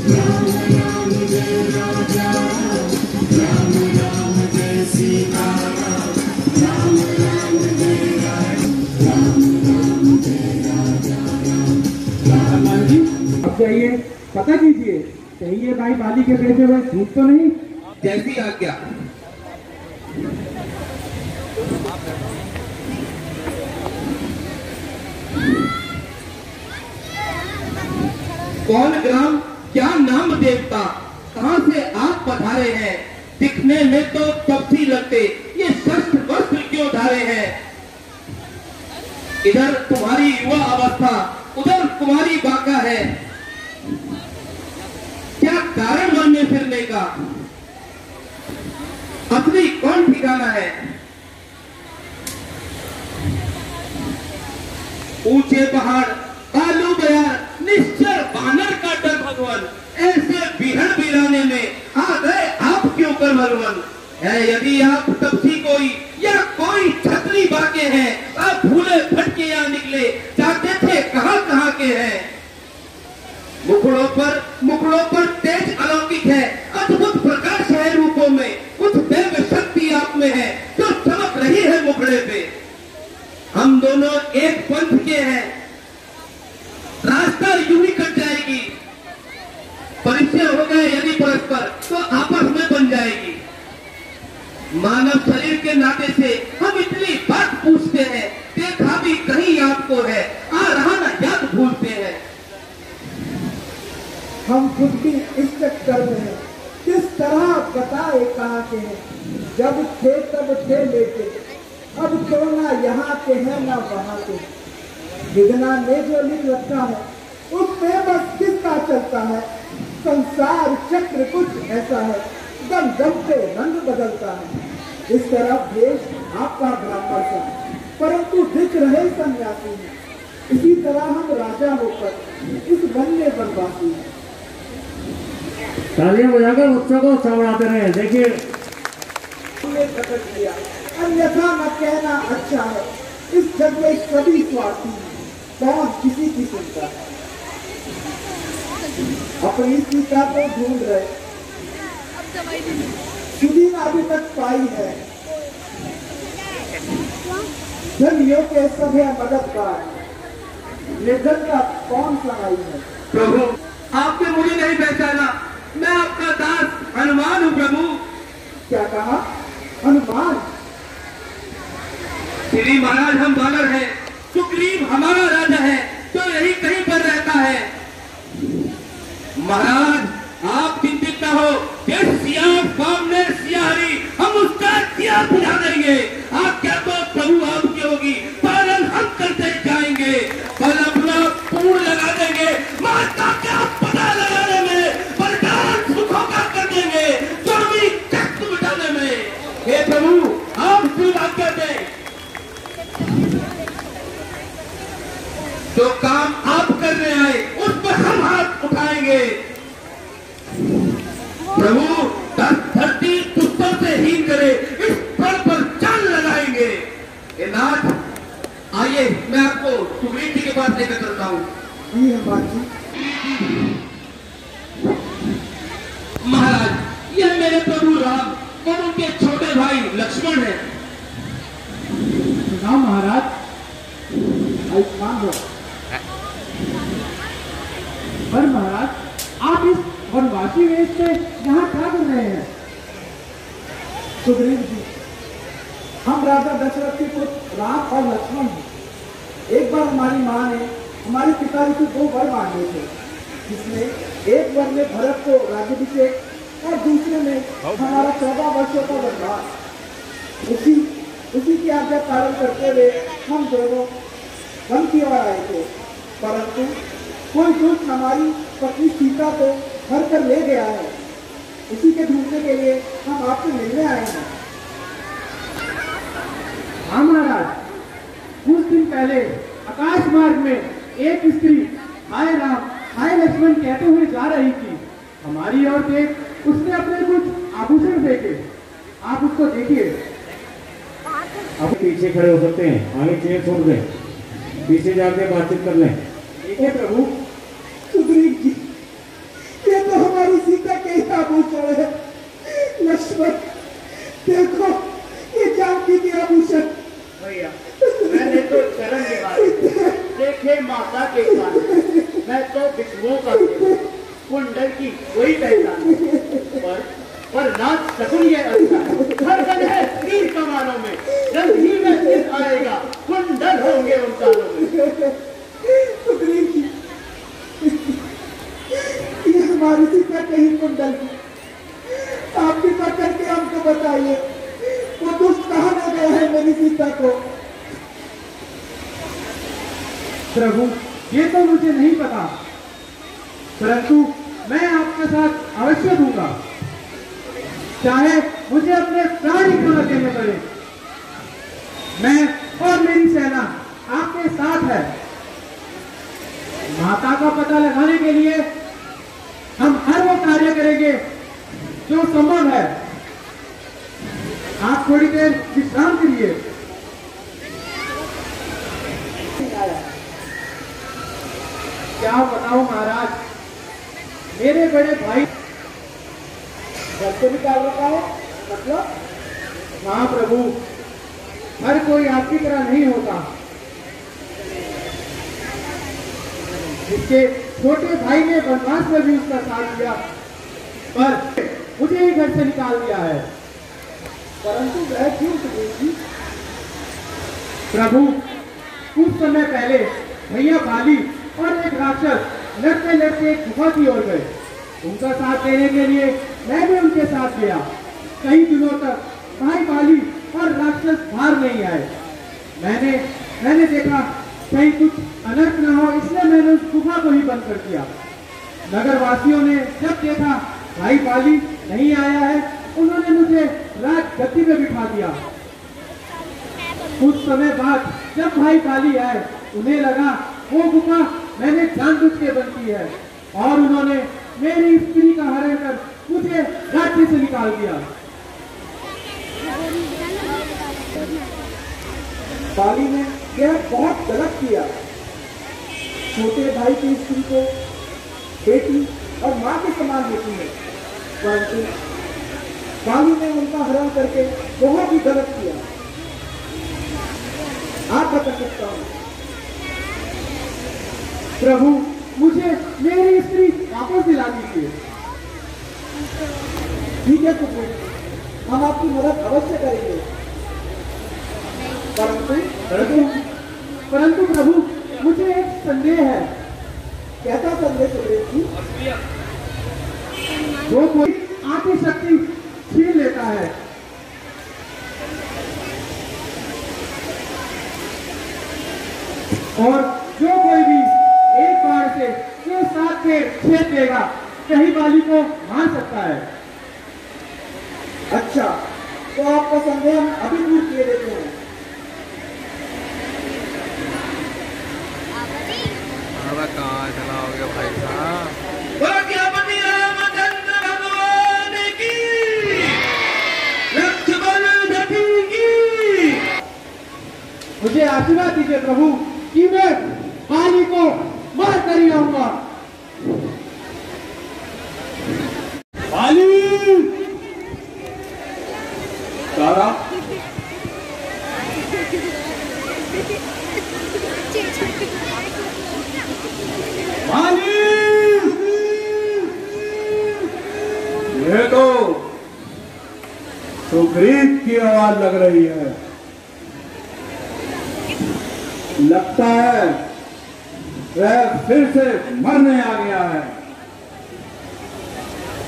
अब जाइए पता कीजिए कहीं ये भाई बाली के बेटे हुए झूठ तो नहीं। जैसी आज्ञा। कौन ग्राम, क्या नाम देवता, कहां से आप पधारे हैं? दिखने में तो तपसी लगते, ये शस्त्र वस्त्र क्यों धारे हैं? इधर तुम्हारी युवा अवस्था, उधर कुमारी बाका है, क्या कारण मन में फिरने का? असली कौन ठिकाना है? ऊंचे पहाड़, कालू बयार, निश्चर बानर का डर भगवान, ऐसे बिहड़ बिराने में आ गए आप क्यों कर भगवान? है यदि आप तपसी कोई या कोई छतरी बाके हैं, आप भूले भटके या निकले, जाते थे कहां कहां के हैं? मुखड़ों पर तेज अलौकिक है, अद्भुत प्रकाश है रूपों में, कुछ देव शक्ति आप में है जो चमक रही है मुखड़े पे। हम दोनों एक पंथ के हैं, रास्ता यूं ही कट जाएगी, परिचय हो गए यदि परस्पर तो आपस में बन जाएगी। मानव शरीर के नाते से हम इतनी बात पूछते हैं, देखा भी कहीं आपको है, आ रहा ना याद भूलते हैं। हम खुद भी इस चक्कर में हैं, किस तरह बताए कहाँ के हैं? जब थे तब थे लेके, अब तो ना यहाँ के हैं ना वहाँ के। विधना ने जो लिख रखा है उसमें बस किसका चलता है? संसार चक्र कुछ ऐसा है, दम दम पे रंग बदलता है। इस तरह देश आपका ब्राह्मण सा, परंतु दिख रहे सन्यासी हैं। इसी तरह हम राजा होकर इस वन में बनवासी हैं। तालियां बजाकर उत्सव को उत्साह बढ़ाते रहे। देखिए हमने प्रकट किया, अन्यथा न कहना अच्छा है। इस जग में सभी स्वार्थी हैं, कौन किसी की सुनता है? अपनी सीता को ढूंढ रहे, सुदीन अभी तक पाई है। धनियों के सभ्य मददगार, निर्धन का कौन सहाय है? प्रभु आपने मुझे नहीं पहचाना, मैं आपका दास हनुमान हूँ प्रभु। क्या कहा? हनुमान? श्री महाराज हम बानर हैं, सुग्रीव हमारा राजा है जो यही कहीं पर रहता है। महाराज आप चिंतित न हो, जिस सियार फार्म ने सियारी हम उसका सिया बुझा देंगे। आप क्या तो प्रभु आपकी होगी, पालन हम करते जाएंगे, बल अपना पूर्ण लगा देंगे, माता का पता लगाने में, बलिदान सुखों का कर देंगे, चौबी कष्ट मिटाने में। हे प्रभु आप की बात करते, जो काम आप करने आए उस पर हम हाथ उठाएंगे। प्रभु धरती पुस्तों से हीन करे, इस पल पर जान लगाएंगे। हे नाथ आइए मैं आपको सुग्रीव जी के पास लेकर चलता हूँ। महाराज यह मेरे प्रभु राम और उनके छोटे भाई लक्ष्मण हैं। सुनाओ महाराज। आयुष्मान हो। पर महाराज आप इस वनवासी वेश में यहाँ क्या कर रहे हैं? सुग्रीव जी, हम राजा दशरथ के पुत्र राम और लक्ष्मण हैं। एक बार हमारी माँ ने हमारे पिताजी से 2 वर मांगे थे, जिसमें एक वर में भरत को राज्याभिषेक और दूसरे में हमारा 14 वर्षों का वनवास। उसी की आज्ञा पालन करते हुए हम दोनों वन की ओर आए थे, परंतु कोई दुष्ट हमारी पत्नी सीता को घर कर ले गया है। उसी के ढूंढने के लिए हम आपसे मिलने आए हैं। हाँ महाराज, कुछ दिन पहले आकाश मार्ग में एक स्त्री हाय राम हाय लक्ष्मण कहते हुए जा रही थी। हमारी ओर देख उसने अपने कुछ आभूषण देखे। आप उसको देखिए। आप पीछे खड़े हो सकते हैं, आगे चेयर छोड़ दें, पीछे जाके बातचीत कर लें। देखिए प्रभु, सुग्रीव जी, ये तो का कुंडल की कोई पहचान नहीं। पर राज शकुन ये अच्छा है, धड़कन है तीर कमानों में, जल्द ही में दिन आएगा, कुंडल होंगे उन तालों में। सुग्रीव जी, ये हमारी सीता कहीं कुंडल की, आप कृपा करके हमको बताइए, वो दुष्ट कहाँ ले गया है मेरी सीता को? प्रभु, ये तो मुझे नहीं पता, परंतु मैं आपके साथ अवश्य दूंगा, चाहे मुझे अपने प्राण ही क्यों न देने पड़े। मैं और मेरी सेना आपके साथ है। माता का पता लगाने के लिए हम हर वो कार्य करेंगे जो संभव है। आप थोड़ी देर विश्राम करिए। क्या बताऊं महाराज, मेरे बड़े भाई घर से निकाल रखा है, मतलब? हाँ प्रभु, हर कोई आपकी तरह नहीं होता। जिसके छोटे भाई ने वनवास में भी उसका साथ दिया, पर मुझे ही घर से निकाल दिया है। परंतु वह क्यों सुग्रीव जी? प्रभु, कुछ समय पहले भैया बाली और एक राक्षस लड़ते लड़ते एक गुफा की ओर गए। उनका साथ देने के लिए मैं भी उनके साथ गया। कई दिनों तक भाई बाली और राक्षस बाहर नहीं आए। मैंने देखा कहीं कुछ अनर्थ न हो, इसलिए मैंने उस गुफा को ही बंद कर दिया। नगर वासियों ने जब देखा भाई बाली नहीं आया है, उन्होंने मुझे राज गद्दी पे बिठा दिया। कुछ समय बाद जब भाई बाली आए, उन्हें लगा वो गुफा मैंने जानबूझ के बंद की है, और उन्होंने मेरी स्त्री का हरण कर मुझे राज्य से निकाल दिया। बाली ने यह बहुत गलत किया। छोटे भाई की स्त्री को बेटी और माँ के समान होती है, परंतु बाली ने उनका हरण करके बहुत ही गलत किया। आप बता सकता हूँ। प्रभु, मुझे मेरी स्त्री वापस दिला दीजिए। ठीक है सुग्रीव, हम आपकी मदद अवश्य करेंगे, परंतु प्रभु, मुझे एक संदेह है। कैसा संदेह सुग्रीव जी? जो कोई आती शक्ति छीन लेता है, और जो कोई भी एक बार से 6-7 के छेद देगा, कहीं बाली को मार सकता है। अच्छा, तो आपका संदेह हम अभी दूर किए देते हैं। कहाँ चलाओगे भाई साहब? प्रज्ञापति रामचंद्र भगवान की, लक्ष्मण जी की। मुझे आशीर्वाद दीजिए प्रभु कि मैं बाली को मार कर ही आऊंगा। बाली, तारा, बाली, ये तो सुग्रीव की आवाज लग रही है। लगता है वह फिर से मरने आ गया है।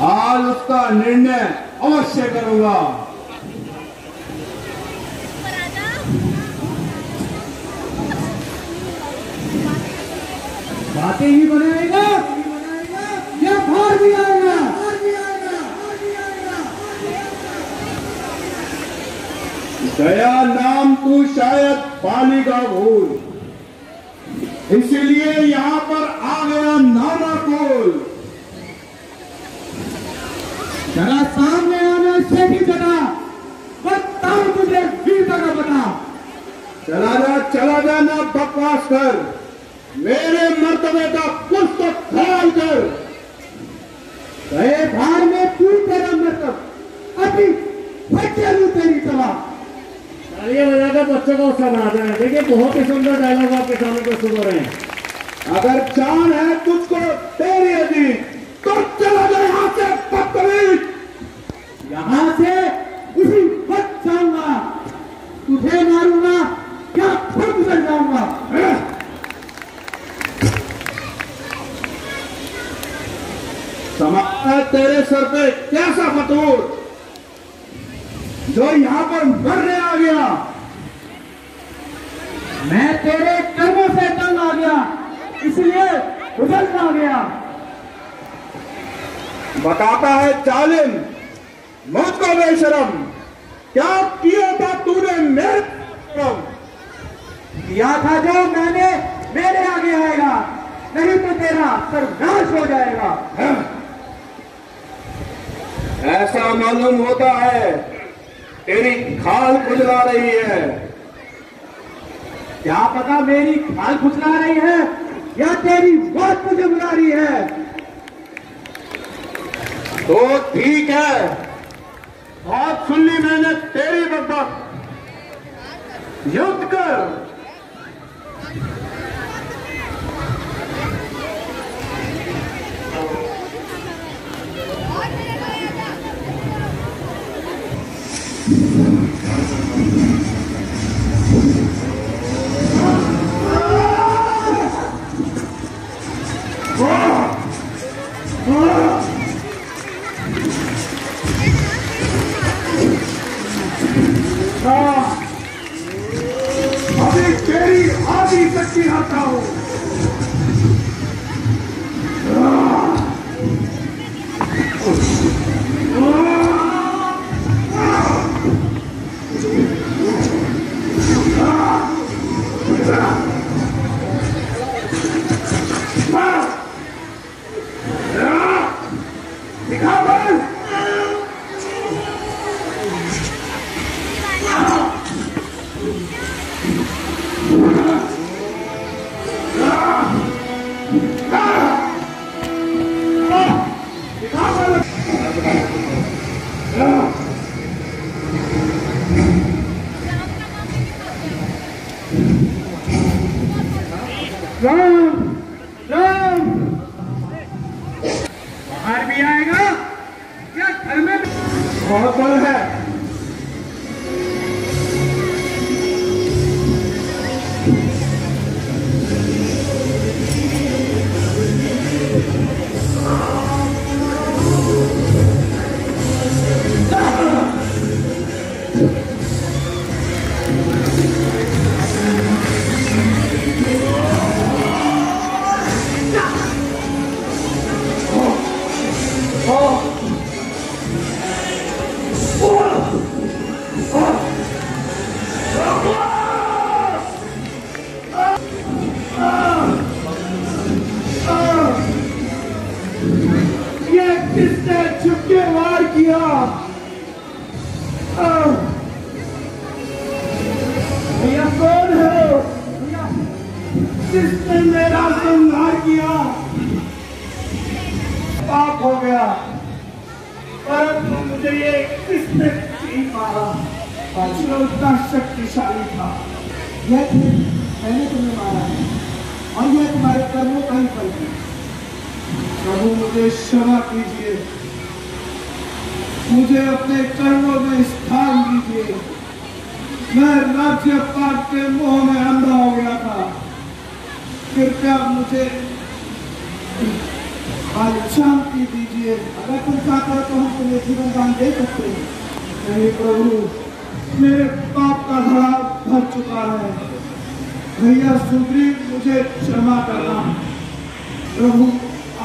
आज उसका निर्णय अवश्य करूंगा। बातें ही बनाएगा या बाहर भी आएगा। दया नाम तू शायद बाली का भूल, इसीलिए यहाँ पर आ गया नाना कोल। जरा सामने आना शेखी जगह बताओ, तुझे वीरता का बता। चला जा ना बकवास कर, मेरे मर्तबे का कुछ तो ख्याल कर। गए भार में तू तेरा मर्तब, अभी बच्चे लू तेरी सभा। तालियां बजाकर बच्चों को उत्साह बढ़ाते हैं। देखिए, बहुत ही सुंदर डायलॉग आपके सामने को सुन रहे हैं। अगर चांद है तुझको तेरी समाज तेरे सर पे कैसा फतूर जो यहां पर मरने आ गया। मैं तेरे कर्मों से तंग आ गया, इसलिए उछल आ गया। बताता है जालिम, मुझको बेशरम, क्या किया था तूने मेरे शर्म? किया था जो मैंने मेरे आगे आएगा, नहीं तो तेरा सर्वनाश हो जाएगा। ऐसा मालूम होता है तेरी खाल खुजला रही है। क्या पता मेरी खाल खुजला रही है या तेरी मौत मुझे बुला रही है। तो ठीक है, बहुत सुन ली मैंने तेरी बकबक, युद्ध कर। अभी तेरी आधी शक्ति आता हूं। राम राम बाहर भी आएगा या घर में बहुत बल है। किसने छुपके वार किया? भैया कौन है? किसने मेरा संहार किया? पाप हो गया, परंतु मुझे ये किसने नहीं मारा जो उतना शक्तिशाली था। यह मैंने तुम्हें मारा है और यह तुम्हारे कर्मों का ही फल है। प्रभु मुझे क्षमा कीजिए, मुझे अपने कर्मों में स्थान दीजिए। मैं राज्य पाप के मोह में अंधा हो गया था, कृपया मुझे आज शांति दीजिए। अगर तुम चाहते हो तो हम तुम्हें जीवन दान दे सकते हैं। नहीं प्रभु, मेरे पाप का घड़ा भर चुका है। भैया सुग्रीव मुझे क्षमा करना। प्रभु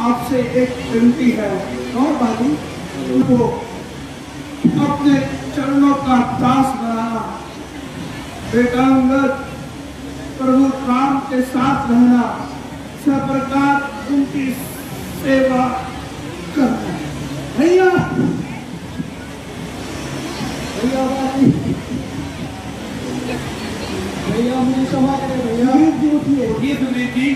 आपसे एक विनती है, और बाली उनको अपने चरणों का दास बनाना। बेटा अंगद, प्रभु राम के साथ रहना, सब प्रकार उनकी सेवा करना। भैया भैया बाली भैया मुझे क्षमा करें। भैया उठिए। ये सुनीति